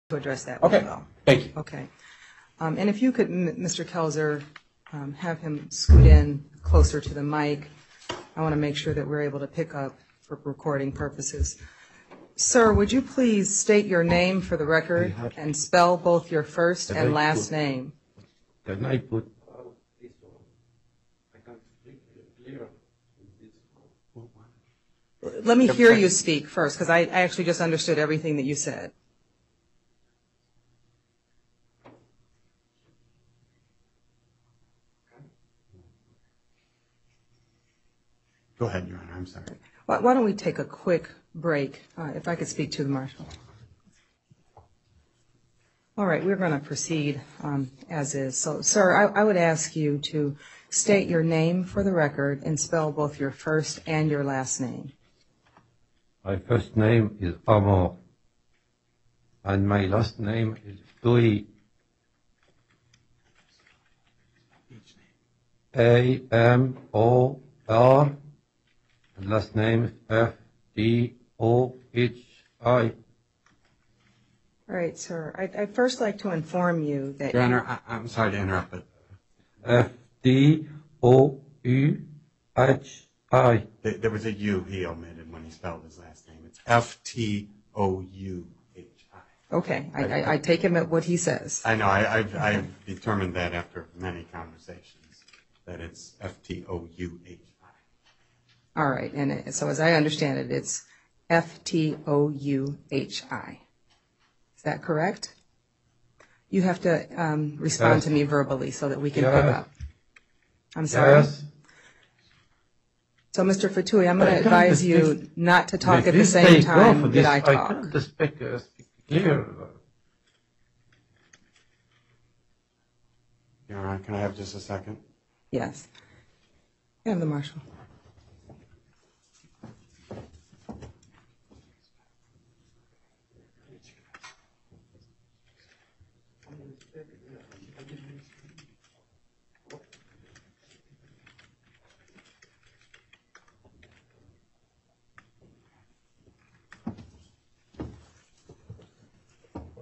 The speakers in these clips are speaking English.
to address that Okay. as well. Thank you. Okay. And if you could, Mr. Kelzer, have him scoot in closer to the mic. I want to make sure that we're able to pick up for recording purposes. Sir, would you please state your name for the record and spell both your first and last name? Can I put? Let me hear you speak first, because I actually just understood everything that you said. Go ahead, Your Honor. I'm sorry. Why don't we take a quick break, if I could speak to the marshal. All right, we're going to proceed as is. So, sir, I would ask you to state your name for the record and spell both your first and your last name. My first name is Amor, and my last name is Ftouhi. A-M-O-R, and last name is F-T-O-H-I. All right, sir. I'd first like to inform you that... Your Honor, I'm sorry to interrupt, but... F-T-O-U-H-I. There was a U he omitted when he spelled his last name. It's F-T-O-U-H-I. Okay, I take him at what he says. I know. I've determined that after many conversations, that it's F-T-O-U-H-I. All right, and so as I understand it, it's F-T-O-U-H-I. Is that correct? You have to respond to me verbally so that we can pick up. I'm sorry? Yes. So, Mr. Ftouhi, I'm going to advise you not to talk at the same time that I talk. I can't speak clear. Your Honor, can I have just a second? Yes. And the marshal.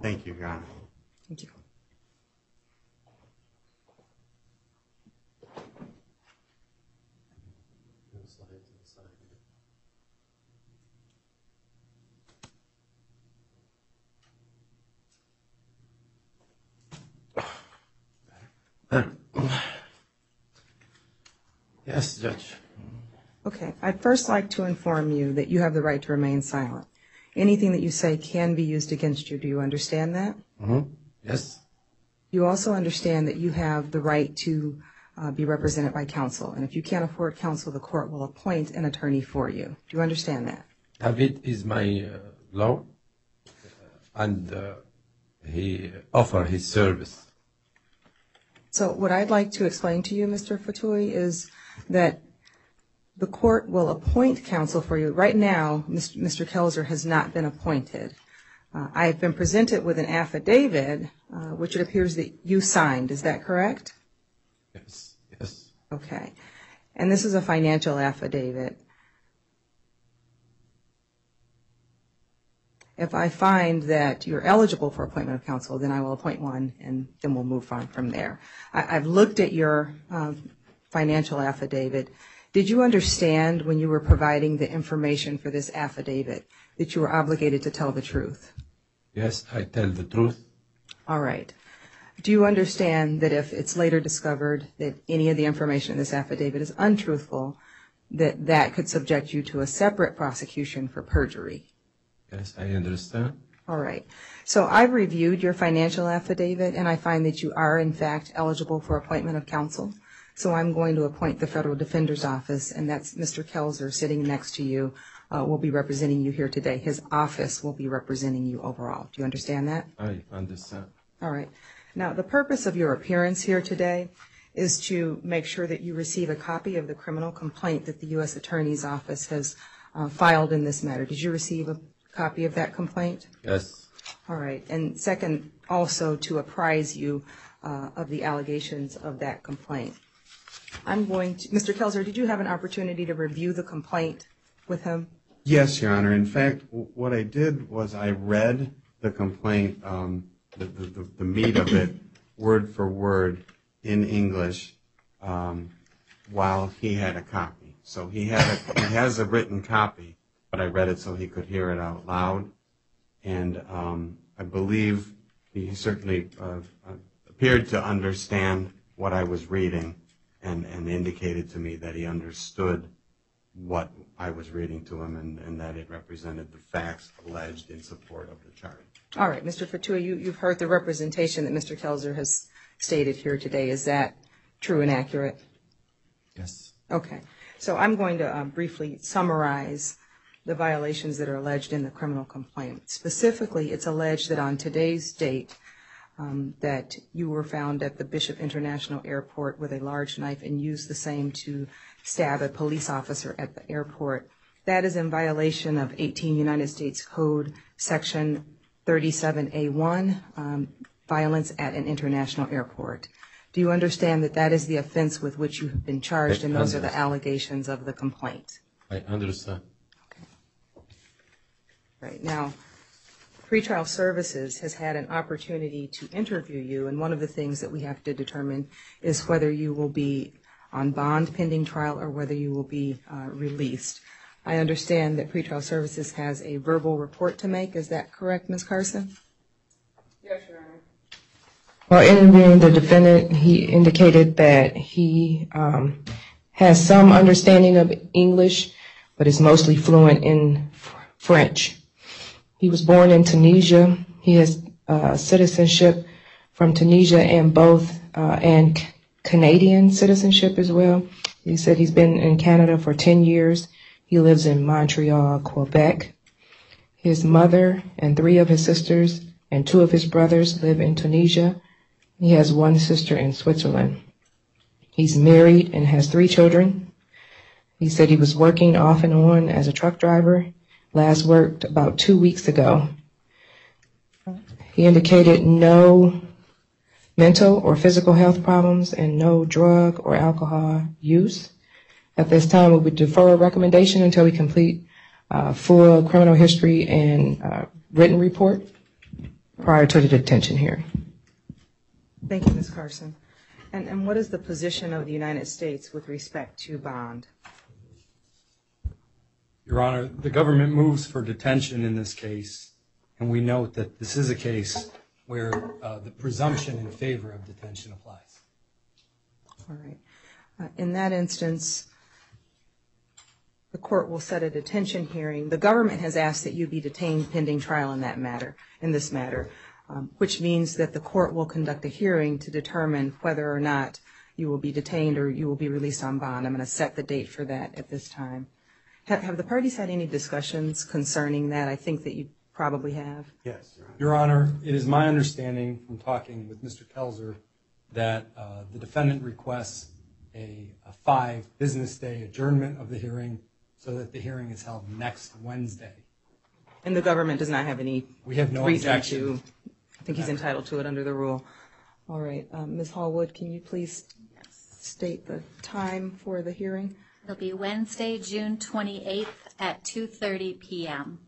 Thank you, Your Honor. Thank you. Yes, Judge. Okay, I'd first like to inform you that you have the right to remain silent. Anything that you say can be used against you. Do you understand that? Yes. You also understand that you have the right to be represented by counsel. And if you can't afford counsel, the court will appoint an attorney for you. Do you understand that? David is my law, and he offers his service. So what I'd like to explain to you, Mr. Ftouhi, is that the court will appoint counsel for you. Right now, Mr. Kelzer has not been appointed. I have been presented with an affidavit, which it appears that you signed. Is that correct? Yes, yes. Okay. And this is a financial affidavit. If I find that you're eligible for appointment of counsel, then I will appoint one, and then we'll move on from there. I've looked at your financial affidavit. Did you understand when you were providing the information for this affidavit that you were obligated to tell the truth? Yes, I tell the truth. All right. Do you understand that if it's later discovered that any of the information in this affidavit is untruthful, that that could subject you to a separate prosecution for perjury? Yes, I understand. All right. So I've reviewed your financial affidavit, and I find that you are, in fact, eligible for appointment of counsel. So I'm going to appoint the Federal Defender's Office, and that's Mr. Kelzer sitting next to you, will be representing you here today. His office will be representing you overall. Do you understand that? I understand. All right. Now, the purpose of your appearance here today is to make sure that you receive a copy of the criminal complaint that the U.S. Attorney's Office has filed in this matter. Did you receive a copy of that complaint? Yes. All right. And second, also to apprise you of the allegations of that complaint. I'm going to, Mr. Kelzer, did you have an opportunity to review the complaint with him? Yes, Your Honor. In fact, what I did was I read the complaint, the meat of it, word for word in English, while he had a copy. So he has a written copy, but I read it so he could hear it out loud. And I believe he certainly appeared to understand what I was reading and indicated to me that he understood what I was reading to him and that it represented the facts alleged in support of the charge. All right, Mr. Ftouhi, you've heard the representation that Mr. Kelzer has stated here today. Is that true and accurate? Yes. Okay. So I'm going to briefly summarize the violations that are alleged in the criminal complaint. Specifically, it's alleged that on today's date that you were found at the Bishop International Airport with a large knife and used the same to stab a police officer at the airport. That is in violation of 18 United States Code Section 37A1, violence at an international airport. Do you understand that that is the offense with which you have been charged, and those are the allegations of the complaint? I understand. Okay. Right. Now, Pretrial Services has had an opportunity to interview you, and one of the things that we have to determine is whether you will be on bond pending trial or whether you will be released. I understand that Pretrial Services has a verbal report to make. Is that correct, Ms. Carson? Yes, Your Honor. While interviewing the defendant, he indicated that he has some understanding of English, but is mostly fluent in French. He was born in Tunisia. He has citizenship from Tunisia and Canadian citizenship as well. He said he's been in Canada for 10 years. He lives in Montreal, Quebec. His mother and 3 of his sisters and 2 of his brothers live in Tunisia. He has 1 sister in Switzerland. He's married and has 3 children. He said he was working off and on as a truck driver. Last worked about 2 weeks ago. He indicated no mental or physical health problems and no drug or alcohol use. At this time, we would defer a recommendation until we complete full criminal history and written report prior to the detention hearing. Thank you, Ms. Carson. And what is the position of the United States with respect to bond? Your Honor, the government moves for detention in this case, and we note that this is a case where the presumption in favor of detention applies. All right. In that instance, the court will set a detention hearing. The government has asked that you be detained pending trial in this matter, which means that the court will conduct a hearing to determine whether or not you will be detained or you will be released on bond. I'm going to set the date for that at this time. Have the parties had any discussions concerning that? I think that you probably have. Yes, Your Honor. Your Honor, it is my understanding from talking with Mr. Kelzer that the defendant requests a 5 business day adjournment of the hearing so that the hearing is held next Wednesday. And the government does not have any We have no reason objection. to. I think he's entitled to it under the rule. All right. Ms. Hallwood, can you please state the time for the hearing? It'll be Wednesday, June 28th at 2:30 p.m.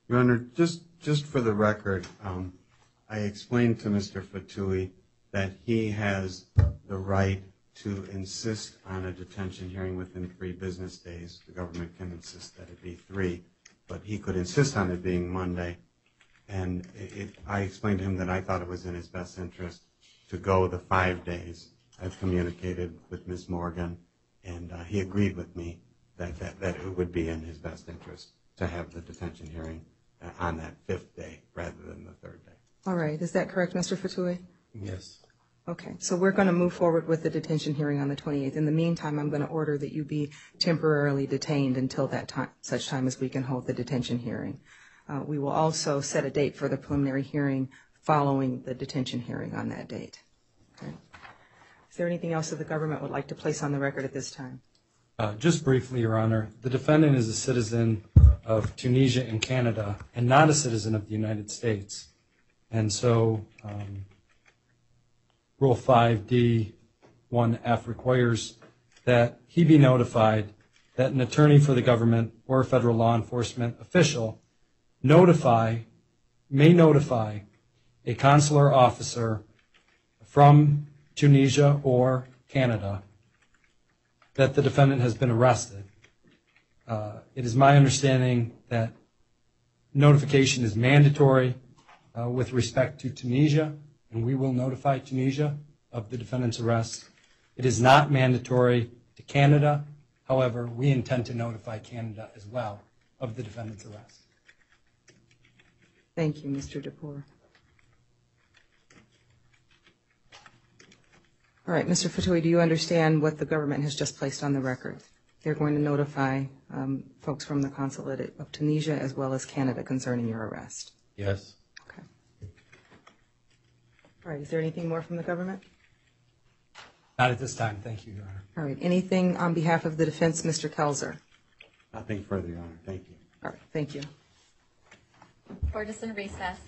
Your Honor, just for the record, I explained to Mr. Ftouhi that he has the right to insist on a detention hearing within 3 business days. The government can insist that it be 3, but he could insist on it being Monday. And I explained to him that I thought it was in his best interest to go the 5 days. I've communicated with Ms. Morgan, and he agreed with me that it would be in his best interest to have the detention hearing on that 5th day rather than the 3rd day. All right. Is that correct, Mr. Ftouhi? Yes. Okay. So we're going to move forward with the detention hearing on the 28th. In the meantime, I'm going to order that you be temporarily detained until that time, such time as we can hold the detention hearing. We will also set a date for the preliminary hearing following the detention hearing on that date. Okay. Is there anything else that the government would like to place on the record at this time? Just briefly, Your Honor, the defendant is a citizen of Tunisia and Canada and not a citizen of the United States. And so Rule 5D 1F requires that he be notified that an attorney for the government or a federal law enforcement official may notify a consular officer from Tunisia or Canada that the defendant has been arrested. It is my understanding that notification is mandatory with respect to Tunisia, and we will notify Tunisia of the defendant's arrest. It is not mandatory to Canada. However, we intend to notify Canada as well of the defendant's arrest. Thank you, Mr. DePore. All right, Mr. Ftouhi, do you understand what the government has just placed on the record? They're going to notify folks from the consulate of Tunisia as well as Canada concerning your arrest. Yes. Okay. All right, is there anything more from the government? Not at this time. Thank you, Your Honor. All right, anything on behalf of the defense, Mr. Kelzer? Nothing further, Your Honor. Thank you. All right, thank you. Court is in recess.